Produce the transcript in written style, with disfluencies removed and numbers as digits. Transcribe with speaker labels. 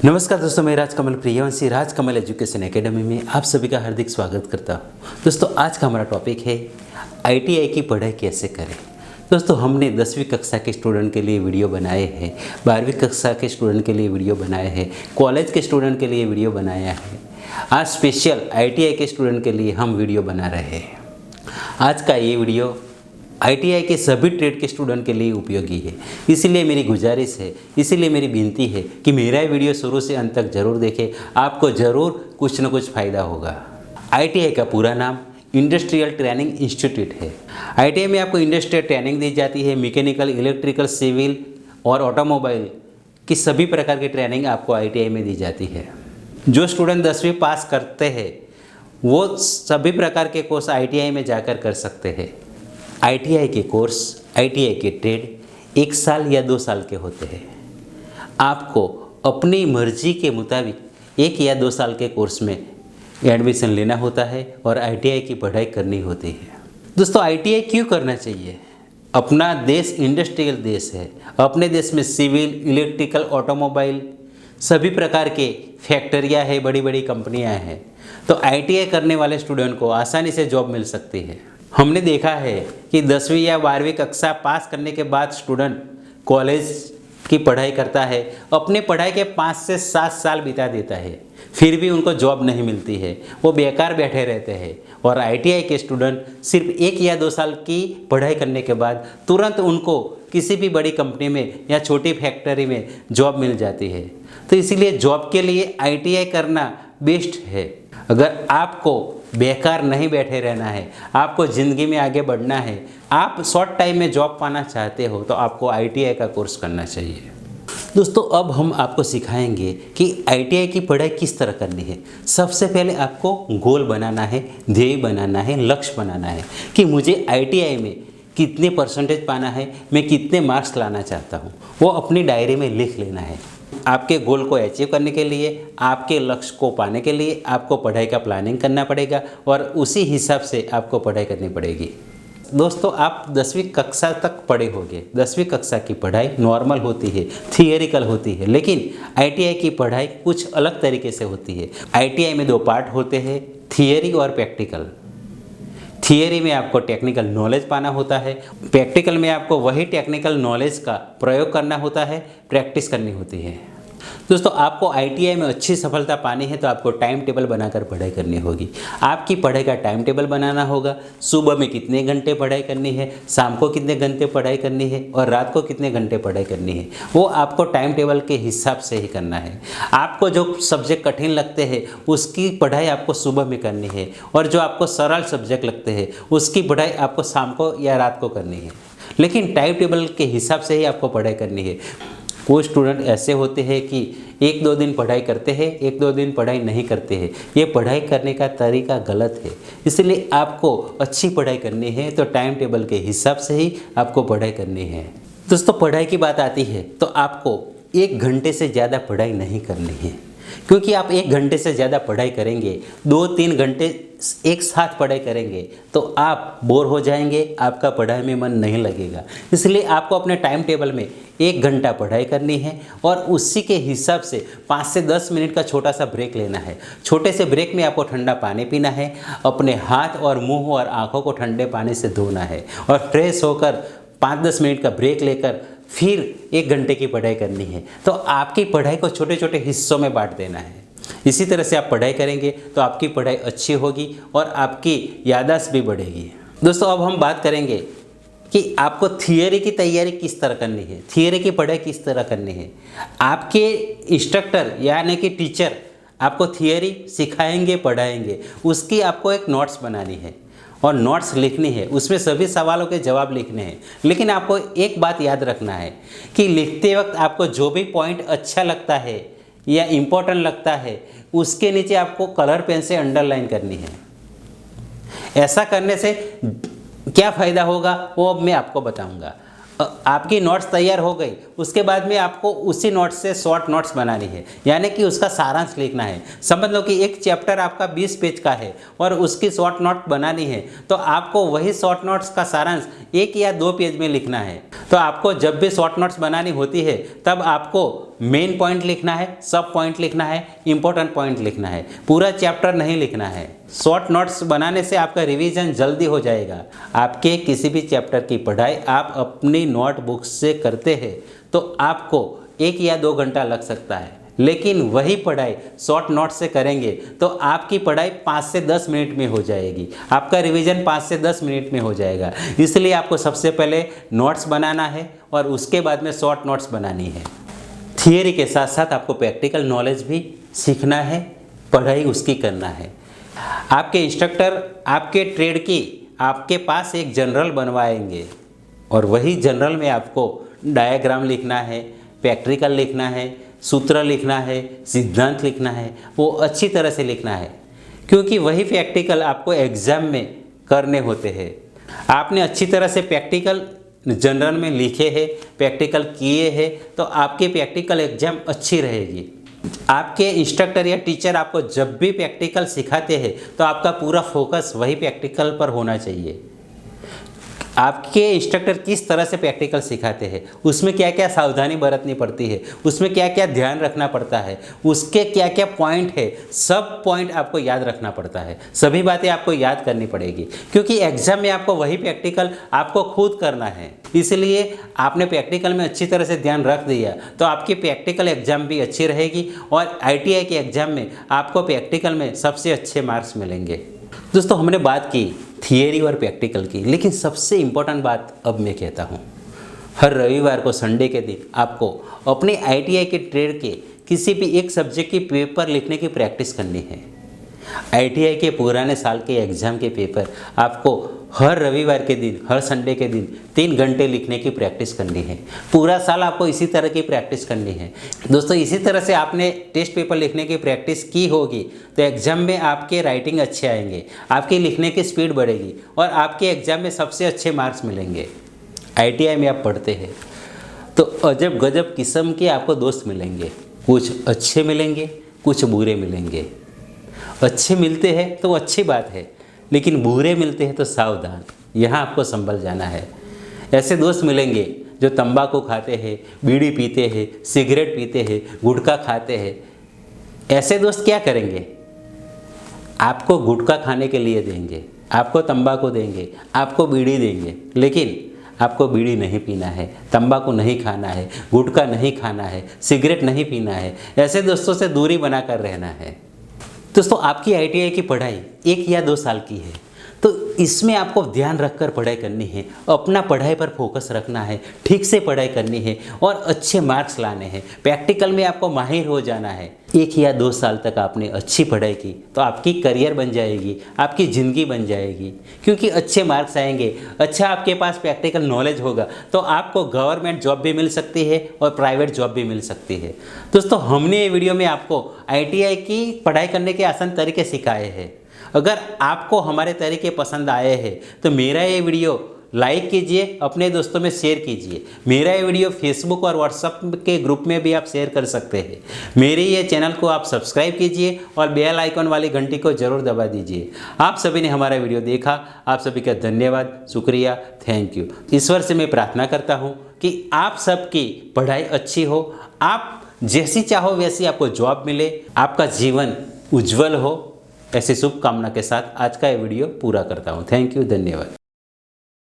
Speaker 1: नमस्कार दोस्तों, मैं राजकमल प्रियवंशी राजकमल एजुकेशन एकेडमी में आप सभी का हार्दिक स्वागत करता हूँ। दोस्तों, आज का हमारा टॉपिक है आईटीआई की पढ़ाई कैसे करें। दोस्तों, हमने 10वीं कक्षा के स्टूडेंट के लिए वीडियो बनाए हैं, 12वीं कक्षा के स्टूडेंट के लिए वीडियो बनाए हैं, कॉलेज के स्टूडेंट के लिए वीडियो बनाया है। आज स्पेशल आईटीआई के स्टूडेंट के लिए हम वीडियो बना रहे हैं। आज का ये वीडियो आईटीआई के सभी ट्रेड के स्टूडेंट के लिए उपयोगी है। इसीलिए मेरी गुजारिश है, इसीलिए मेरी विनती है कि मेरा वीडियो शुरू से अंत तक जरूर देखें, आपको ज़रूर कुछ न कुछ फ़ायदा होगा। आईटीआई का पूरा नाम इंडस्ट्रियल ट्रेनिंग इंस्टीट्यूट है। आईटीआई में आपको इंडस्ट्रियल ट्रेनिंग दी जाती है। मैकेनिकल, इलेक्ट्रिकल, सिविल और ऑटोमोबाइल की सभी प्रकार की ट्रेनिंग आपको आईटीआई में दी जाती है। जो स्टूडेंट 10वीं पास करते हैं वो सभी प्रकार के कोर्स आईटीआई में जाकर कर सकते हैं। आईटीआई के कोर्स, आईटीआई के ट्रेड 1 साल या 2 साल के होते हैं। आपको अपनी मर्जी के मुताबिक 1 या 2 साल के कोर्स में एडमिशन लेना होता है और आईटीआई की पढ़ाई करनी होती है। दोस्तों, आईटीआई क्यों करना चाहिए? अपना देश इंडस्ट्रियल देश है। अपने देश में सिविल, इलेक्ट्रिकल, ऑटोमोबाइल सभी प्रकार के फैक्ट्रियाँ हैं, बड़ी बड़ी कंपनियाँ हैं। तो आईटीआई करने वाले स्टूडेंट को आसानी से जॉब मिल सकती है। हमने देखा है कि 10वीं या 12वीं कक्षा पास करने के बाद स्टूडेंट कॉलेज की पढ़ाई करता है, अपने पढ़ाई के 5 से 7 साल बिता देता है, फिर भी उनको जॉब नहीं मिलती है, वो बेकार बैठे रहते हैं। और आईटीआई के स्टूडेंट सिर्फ 1 या 2 साल की पढ़ाई करने के बाद तुरंत उनको किसी भी बड़ी कंपनी में या छोटी फैक्ट्री में जॉब मिल जाती है। तो इसीलिए जॉब के लिए आईटीआई करना बेस्ट है। अगर आपको बेकार नहीं बैठे रहना है, आपको ज़िंदगी में आगे बढ़ना है, आप शॉर्ट टाइम में जॉब पाना चाहते हो, तो आपको आईटीआई का कोर्स करना चाहिए। दोस्तों, अब हम आपको सिखाएंगे कि आईटीआई की पढ़ाई किस तरह करनी है। सबसे पहले आपको गोल बनाना है, ध्येय बनाना है, लक्ष्य बनाना है कि मुझे आईटीआई में कितने परसेंटेज पाना है, मैं कितने मार्क्स लाना चाहता हूँ। वो अपनी डायरी में लिख लेना है। आपके गोल को अचीव करने के लिए, आपके लक्ष्य को पाने के लिए आपको पढ़ाई का प्लानिंग करना पड़ेगा और उसी हिसाब से आपको पढ़ाई करनी पड़ेगी। दोस्तों, आप 10वीं कक्षा तक पढ़े होंगे। 10वीं कक्षा की पढ़ाई नॉर्मल होती है, थियरिकल होती है, लेकिन आईटीआई की पढ़ाई कुछ अलग तरीके से होती है। आईटीआई में 2 पार्ट होते हैं, थियरी और प्रैक्टिकल। थियरी में आपको टेक्निकल नॉलेज पाना होता है, प्रैक्टिकल में आपको वही टेक्निकल नॉलेज का प्रयोग करना होता है, प्रैक्टिस करनी होती है। दोस्तों, आपको आईटीआई में अच्छी सफलता पानी है तो आपको टाइम टेबल बनाकर पढ़ाई करनी होगी। आपकी पढ़ाई का टाइम टेबल बनाना होगा। सुबह में कितने घंटे पढ़ाई करनी है, शाम को कितने घंटे पढ़ाई करनी है और रात को कितने घंटे पढ़ाई करनी है, वो आपको टाइम टेबल के हिसाब से ही करना है। आपको जो सब्जेक्ट कठिन लगते हैं उसकी पढ़ाई आपको सुबह में करनी है और जो आपको सरल सब्जेक्ट लगते हैं उसकी पढ़ाई आपको शाम को या रात को करनी है, लेकिन टाइम टेबल के हिसाब से ही आपको पढ़ाई करनी है। कुछ स्टूडेंट ऐसे होते हैं कि 1-2 दिन पढ़ाई करते हैं, 1-2 दिन पढ़ाई नहीं करते हैं। ये पढ़ाई करने का तरीका गलत है। इसलिए आपको अच्छी पढ़ाई करनी है तो टाइम टेबल के हिसाब से ही आपको पढ़ाई करनी है। दोस्तों, पढ़ाई की बात आती है तो आपको 1 घंटे से ज़्यादा पढ़ाई नहीं करनी है, क्योंकि आप 1 घंटे से ज़्यादा पढ़ाई करेंगे, 2-3 घंटे एक साथ पढ़ाई करेंगे तो आप बोर हो जाएंगे, आपका पढ़ाई में मन नहीं लगेगा। इसलिए आपको अपने टाइम टेबल में 1 घंटा पढ़ाई करनी है और उसी के हिसाब से 5 से 10 मिनट का छोटा सा ब्रेक लेना है। छोटे से ब्रेक में आपको ठंडा पानी पीना है, अपने हाथ और मुंह और आँखों को ठंडे पानी से धोना है और फ्रेश होकर 5-10 मिनट का ब्रेक लेकर फिर 1 घंटे की पढ़ाई करनी है। तो आपकी पढ़ाई को छोटे छोटे हिस्सों में बांट देना है। इसी तरह से आप पढ़ाई करेंगे तो आपकी पढ़ाई अच्छी होगी और आपकी याददाश्त भी बढ़ेगी। दोस्तों, अब हम बात करेंगे कि आपको थियरी की तैयारी किस तरह करनी है, थियरी की पढ़ाई किस तरह करनी है। आपके इंस्ट्रक्टर यानी कि टीचर आपको थियरी सिखाएंगे, पढ़ाएंगे, उसकी आपको एक नोट्स बनानी है और नोट्स लिखनी है, उसमें सभी सवालों के जवाब लिखने हैं। लेकिन आपको एक बात याद रखना है कि लिखते वक्त आपको जो भी पॉइंट अच्छा लगता है या इम्पोर्टेंट लगता है उसके नीचे आपको कलर पेन से अंडरलाइन करनी है। ऐसा करने से क्या फ़ायदा होगा वो अब मैं आपको बताऊंगा। आपकी नोट्स तैयार हो गई, उसके बाद में आपको उसी नोट्स से शॉर्ट नोट्स बनानी है, यानी कि उसका सारांश लिखना है। समझ लो कि एक चैप्टर आपका 20 पेज का है और उसकी शॉर्ट नोट बनानी है, तो आपको वही शॉर्ट नोट्स का सारांश 1 या 2 पेज में लिखना है। तो आपको जब भी शॉर्ट नोट्स बनानी होती है तब आपको मेन पॉइंट लिखना है, सब पॉइंट लिखना है, इंपॉर्टेंट पॉइंट लिखना है, पूरा चैप्टर नहीं लिखना है। शॉर्ट नोट्स बनाने से आपका रिवीजन जल्दी हो जाएगा। आपके किसी भी चैप्टर की पढ़ाई आप अपनी नोटबुक से करते हैं तो आपको 1 या 2 घंटा लग सकता है, लेकिन वही पढ़ाई शॉर्ट नोट से करेंगे तो आपकी पढ़ाई 5 से 10 मिनट में हो जाएगी, आपका रिवीजन 5 से 10 मिनट में हो जाएगा। इसलिए आपको सबसे पहले नोट्स बनाना है और उसके बाद में शॉर्ट नोट्स बनानी है। थियरी के साथ साथ आपको प्रैक्टिकल नॉलेज भी सीखना है, पढ़ाई उसकी करना है। आपके इंस्ट्रक्टर आपके ट्रेड की आपके पास एक जनरल बनवाएंगे और वही जनरल में आपको डायग्राम लिखना है, प्रैक्टिकल लिखना है, सूत्र लिखना है, सिद्धांत लिखना है, वो अच्छी तरह से लिखना है, क्योंकि वही प्रैक्टिकल आपको एग्ज़ाम में करने होते हैं। आपने अच्छी तरह से प्रैक्टिकल जनरल में लिखे हैं, प्रैक्टिकल किए हैं, तो आपकी प्रैक्टिकल एग्ज़ाम अच्छी रहेगी। आपके इंस्ट्रक्टर या टीचर आपको जब भी प्रैक्टिकल सिखाते हैं तो आपका पूरा फोकस वही प्रैक्टिकल पर होना चाहिए। आपके इंस्ट्रक्टर किस तरह से प्रैक्टिकल सिखाते हैं, उसमें क्या क्या सावधानी बरतनी पड़ती है, उसमें क्या क्या ध्यान रखना पड़ता है, उसके क्या क्या पॉइंट है, सब पॉइंट आपको याद रखना पड़ता है, सभी बातें आपको याद करनी पड़ेगी, क्योंकि एग्जाम में आपको वही प्रैक्टिकल आपको खुद करना है। इसलिए आपने प्रैक्टिकल में अच्छी तरह से ध्यान रख दिया तो आपकी प्रैक्टिकल एग्जाम भी अच्छी रहेगी और ITI के एग्ज़ाम में आपको प्रैक्टिकल में सबसे अच्छे मार्क्स मिलेंगे। दोस्तों, हमने बात की थियरी और प्रैक्टिकल की, लेकिन सबसे इम्पोर्टेंट बात अब मैं कहता हूँ, हर रविवार को संडे के दिन आपको अपने ITI के ट्रेड के किसी भी एक सब्जेक्ट की पेपर लिखने की प्रैक्टिस करनी है। ITI के पुराने साल के एग्ज़ाम के पेपर आपको हर रविवार के दिन, हर संडे के दिन 3 घंटे लिखने की प्रैक्टिस करनी है। पूरा साल आपको इसी तरह की प्रैक्टिस करनी है। दोस्तों, इसी तरह से आपने टेस्ट पेपर लिखने की प्रैक्टिस की होगी तो एग्ज़ाम में आपके राइटिंग अच्छे आएंगे, आपकी लिखने की स्पीड बढ़ेगी और आपके एग्ज़ाम में सबसे अच्छे मार्क्स मिलेंगे। ITI में आप पढ़ते हैं तो अजब गजब किस्म के आपको दोस्त मिलेंगे, कुछ अच्छे मिलेंगे, कुछ बुरे मिलेंगे। अच्छे मिलते हैं तो अच्छी बात है, लेकिन बुरे मिलते हैं तो सावधान, यहाँ आपको संभल जाना है। ऐसे दोस्त मिलेंगे जो तंबाकू खाते हैं, बीड़ी पीते हैं, सिगरेट पीते हैं, गुटखा खाते हैं। ऐसे दोस्त क्या करेंगे? आपको गुटखा खाने के लिए देंगे, आपको तंबाकू देंगे, आपको बीड़ी देंगे, लेकिन आपको बीड़ी नहीं पीना है, तंबाकू नहीं खाना है, गुटखा नहीं खाना है, सिगरेट नहीं पीना है। ऐसे दोस्तों से दूरी बनाकर रहना है। दोस्तों, आपकी ITI की पढ़ाई 1 या 2 साल की है, तो इसमें आपको ध्यान रखकर पढ़ाई करनी है, अपना पढ़ाई पर फोकस रखना है, ठीक से पढ़ाई करनी है और अच्छे मार्क्स लाने हैं। प्रैक्टिकल में आपको माहिर हो जाना है। 1 या 2 साल तक आपने अच्छी पढ़ाई की तो आपकी करियर बन जाएगी, आपकी ज़िंदगी बन जाएगी, क्योंकि अच्छे मार्क्स आएंगे, अच्छा आपके पास प्रैक्टिकल नॉलेज होगा तो आपको गवर्नमेंट जॉब भी मिल सकती है और प्राइवेट जॉब भी मिल सकती है। दोस्तों, हमने ये वीडियो में आपको ITI की पढ़ाई करने के आसान तरीके सिखाए हैं। अगर आपको हमारे तरीके पसंद आए हैं तो मेरा ये वीडियो लाइक कीजिए, अपने दोस्तों में शेयर कीजिए। मेरा ये वीडियो फेसबुक और व्हाट्सएप के ग्रुप में भी आप शेयर कर सकते हैं। मेरे ये चैनल को आप सब्सक्राइब कीजिए और बेल आइकन वाली घंटी को ज़रूर दबा दीजिए। आप सभी ने हमारा वीडियो देखा, आप सभी का धन्यवाद, शुक्रिया, थैंक यू। ईश्वर से मैं प्रार्थना करता हूँ कि आप सबकी पढ़ाई अच्छी हो, आप जैसी चाहो वैसी आपको जॉब मिले, आपका जीवन उज्जवल हो। ऐसी शुभकामना के साथ आज का ये वीडियो पूरा करता हूँ। थैंक यू, धन्यवाद।